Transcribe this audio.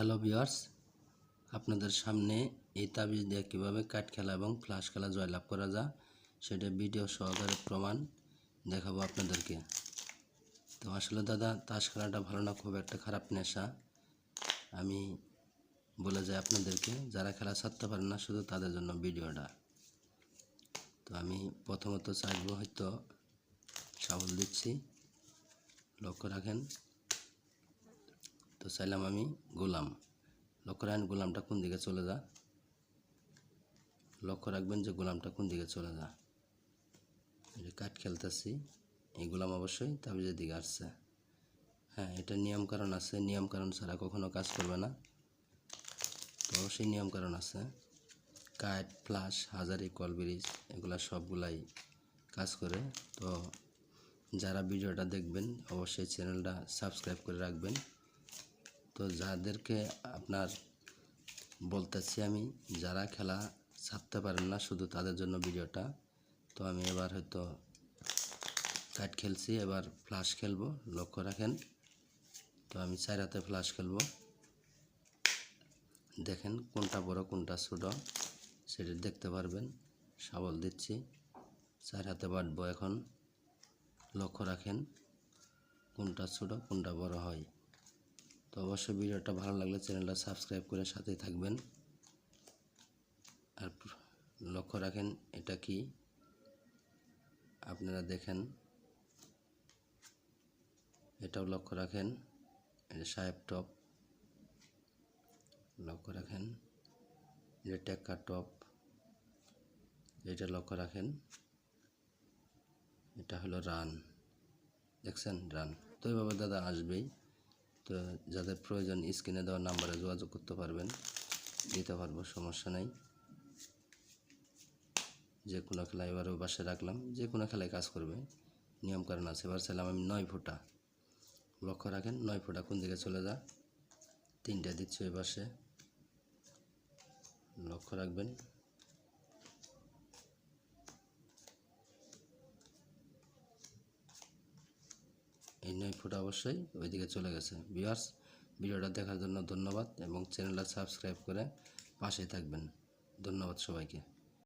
Hello viewers, আপনাদের সামনে এই তাবিজ দিয়ে কীভাবে কাঠ খেলা এবং ফ্লাশ খেলা জয়লাভ করা যায় সেটা ভিডিও সহকারে প্রমাণ দেখাবো আপনাদেরকে। তো আসলে দাদা, তাস খেলাটা ভালো না, খুব একটা খারাপ নেশা। আমি বলে যাই আপনাদেরকে, যারা খেলা ছাড়তে পারেন না শুধু তাদের জন্য ভিডিওটা। তো আমি প্রথমত চাইবো, হয়তো সাবল দিচ্ছি, লক্ষ্য রাখেন। তো চাইলাম আমি গোলাম, লক্ষ্য রাখেন গোলামটা কোন দিকে চলে যা, লক্ষ্য রাখবেন যে গোলামটা কোন দিকে চলে যা। কাঠ খেলতেছি, এই গোলাম অবশ্যই তাবিজের দিকে আসছে। হ্যাঁ, এটা নিয়মকানুন আছে, নিয়মকানুন ছাড়া কখনো কাজ করবে না। তো অবশ্যই নিয়মকানুন আছে। কাঠ, ফ্লাশ, হাজারি, কলব্রিজ এগুলা সবগুলাই কাজ করে। তো যারা ভিডিওটা দেখবেন অবশ্যই চ্যানেলটা সাবস্ক্রাইব করে রাখবেন। তো যাদেরকে আপনার বলতেছি আমি, যারা খেলা ছাড়তে পারেন না শুধু তাদের জন্য ভিডিওটা। তো আমি এবার হয়তো কাঠ খেলছি, এবার ফ্লাশ খেলবো, লক্ষ্য রাখেন। তো আমি 4 হাতে ফ্লাশ খেলবো, দেখেন কোনটা বড় কোনটা ছোট সেটা দেখতে পারবেন। শাবল দিচ্ছি, 4 হাতে বাটবো এখন, লক্ষ্য রাখেন কোনটা ছোট কোনটা বড় হয়। তো অবশ্যই ভিডিওটা ভালো লাগলে চ্যানেলটা সাবস্ক্রাইব করে সাথেই থাকবেন। আর লক্ষ্য রাখেন এটা কি, আপনারা দেখেন, এটাও লক্ষ্য রাখেন, এটা সাহেব টপ, লক্ষ্য রাখেন, এটা টেক্কা টপ, এটা লক্ষ্য রাখেন, এটা হলো রান, দেখছেন রান। তো এইভাবে দাদা আসবেই। তো যাদের প্রয়োজন স্ক্রিনে দেওয়া নাম্বারে যোগাযোগ করতে পারবেন, দিতে পারবো, সমস্যা নেই। যে কোনো খেলা এবারও বাসে রাখলাম, যে কোনো খেলায় কাজ করবে, নিয়মকানুন আছে। এবার চাইলাম আমি 9 ফুটা, লক্ষ্য রাখেন 9 ফুটা কোন দিকে চলে যা, 3টা দিচ্ছি ওই পাশে, লক্ষ্য রাখবেন। এই 9 ফুটা অবশ্যই ওইদিকে চলে গেছে। ভিউয়ার্স, ভিডিওটা দেখার জন্য ধন্যবাদ এবং চ্যানেলটা সাবস্ক্রাইব করে পাশে থাকবেন। ধন্যবাদ সবাইকে।